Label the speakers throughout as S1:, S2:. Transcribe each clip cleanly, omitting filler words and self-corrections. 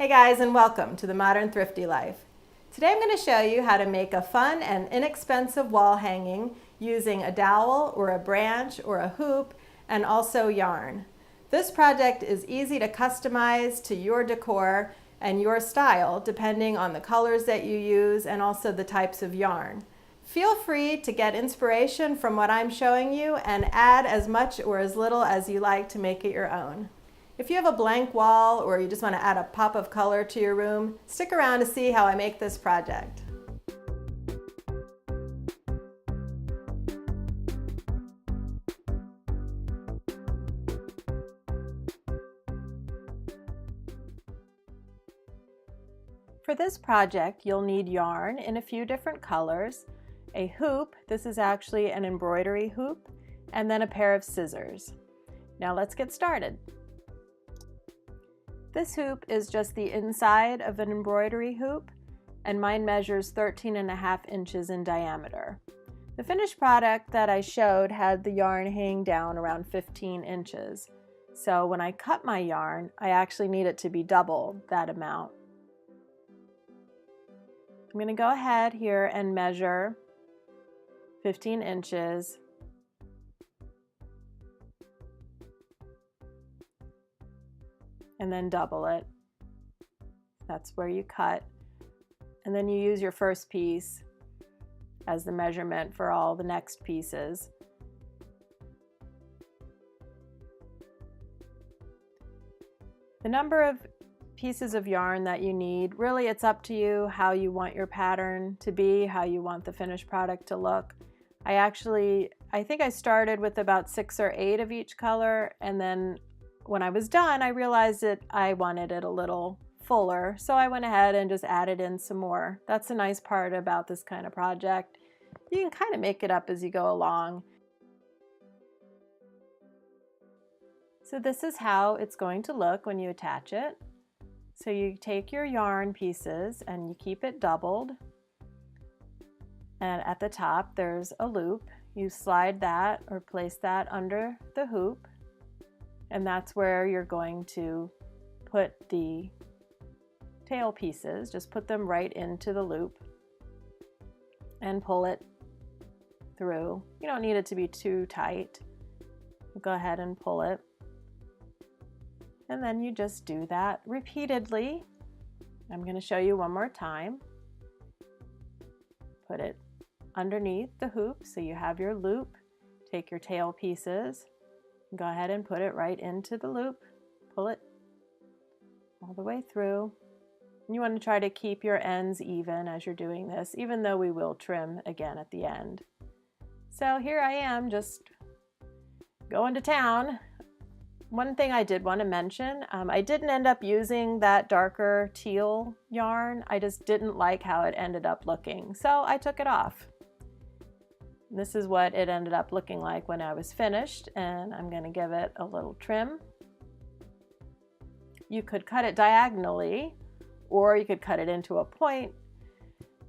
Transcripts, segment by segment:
S1: Hey guys, and welcome to the Modern Thrifty Life. Today I'm going to show you how to make a fun and inexpensive wall hanging using a dowel or a branch or a hoop and also yarn. This project is easy to customize to your decor and your style depending on the colors that you use and also the types of yarn. Feel free to get inspiration from what I'm showing you and add as much or as little as you like to make it your own. If you have a blank wall or you just want to add a pop of color to your room, stick around to see how I make this project. For this project, you'll need yarn in a few different colors, a hoop, this is actually an embroidery hoop, and then a pair of scissors. Now let's get started. This hoop is just the inside of an embroidery hoop, and mine measures 13.5 inches in diameter. The finished product that I showed had the yarn hanging down around 15 inches. So when I cut my yarn, I actually need it to be double that amount. I'm going to go ahead here and measure 15 inches. And then double it. That's where you cut. And then you use your first piece as the measurement for all the next pieces. The number of pieces of yarn that you need, really it's up to you how you want your pattern to be, how you want the finished product to look. I think I started with about 6 or 8 of each color, and then when I was done, I realized that I wanted it a little fuller, so I went ahead and just added in some more. That's the nice part about this kind of project. You can kind of make it up as you go along. So this is how it's going to look when you attach it. So you take your yarn pieces and you keep it doubled. And at the top there's a loop. You slide that or place that under the hoop. And that's where you're going to put the tail pieces. Just put them right into the loop and pull it through. You don't need it to be too tight. Go ahead and pull it. And then you just do that repeatedly. I'm going to show you one more time. Put it underneath the hoop so you have your loop. Take your tail pieces. Go ahead and put it right into the loop. Pull it all the way through. You want to try to keep your ends even as you're doing this, even though we will trim again at the end. So here I am just going to town. One thing I did want to mention, I didn't end up using that darker teal yarn. I just didn't like how it ended up looking, so I took it off. This is what it ended up looking like when I was finished, and I'm going to give it a little trim. You could cut it diagonally, or you could cut it into a point.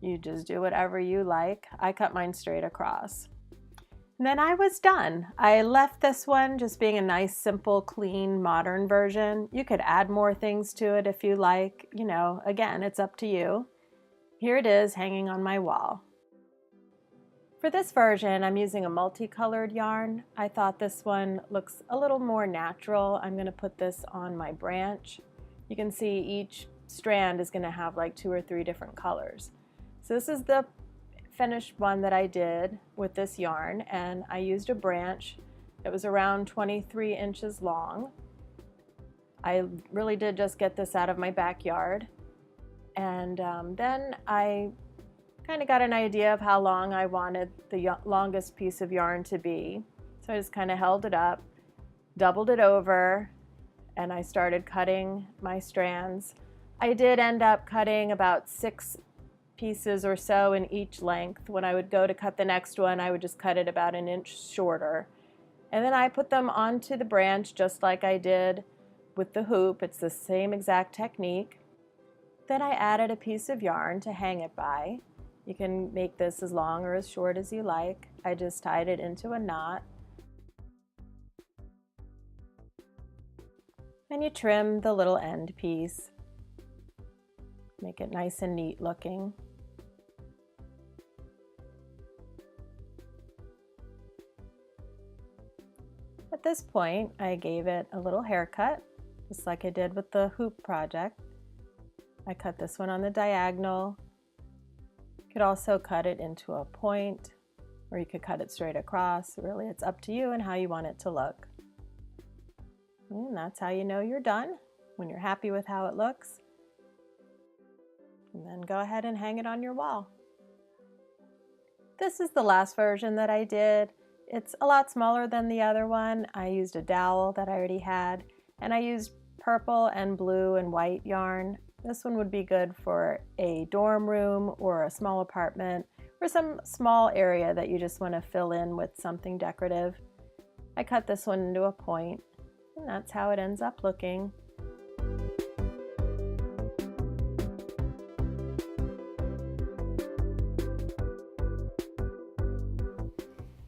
S1: You just do whatever you like. I cut mine straight across. And then I was done. I left this one just being a nice, simple, clean, modern version. You could add more things to it if you like. You know, again, it's up to you. Here it is hanging on my wall. For this version, I'm using a multicolored yarn. I thought this one looks a little more natural. I'm going to put this on my branch. You can see each strand is going to have like 2 or 3 different colors. So this is the finished one that I did with this yarn, and I used a branch that was around 23 inches long. I really did just get this out of my backyard, and then I kind of got an idea of how long I wanted the longest piece of yarn to be. So I just kind of held it up, doubled it over, and I started cutting my strands. I did end up cutting about 6 pieces or so in each length. When I would go to cut the next one, I would just cut it about 1 inch shorter. And then I put them onto the branch just like I did with the hoop. It's the same exact technique. Then I added a piece of yarn to hang it by. You can make this as long or as short as you like. I just tied it into a knot. And you trim the little end piece. Make it nice and neat looking. At this point, I gave it a little haircut, just like I did with the hoop project. I cut this one on the diagonal. You could also cut it into a point, or you could cut it straight across. Really, it's up to you and how you want it to look. And that's how you know you're done, when you're happy with how it looks. And then go ahead and hang it on your wall. This is the last version that I did. It's a lot smaller than the other one. I used a dowel that I already had, and I used purple and blue and white yarn. This one would be good for a dorm room or a small apartment or some small area that you just want to fill in with something decorative. I cut this one into a point, and that's how it ends up looking.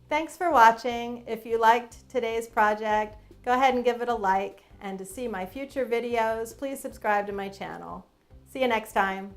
S1: Thanks for watching. If you liked today's project, go ahead and give it a like. And to see my future videos, please subscribe to my channel. See you next time.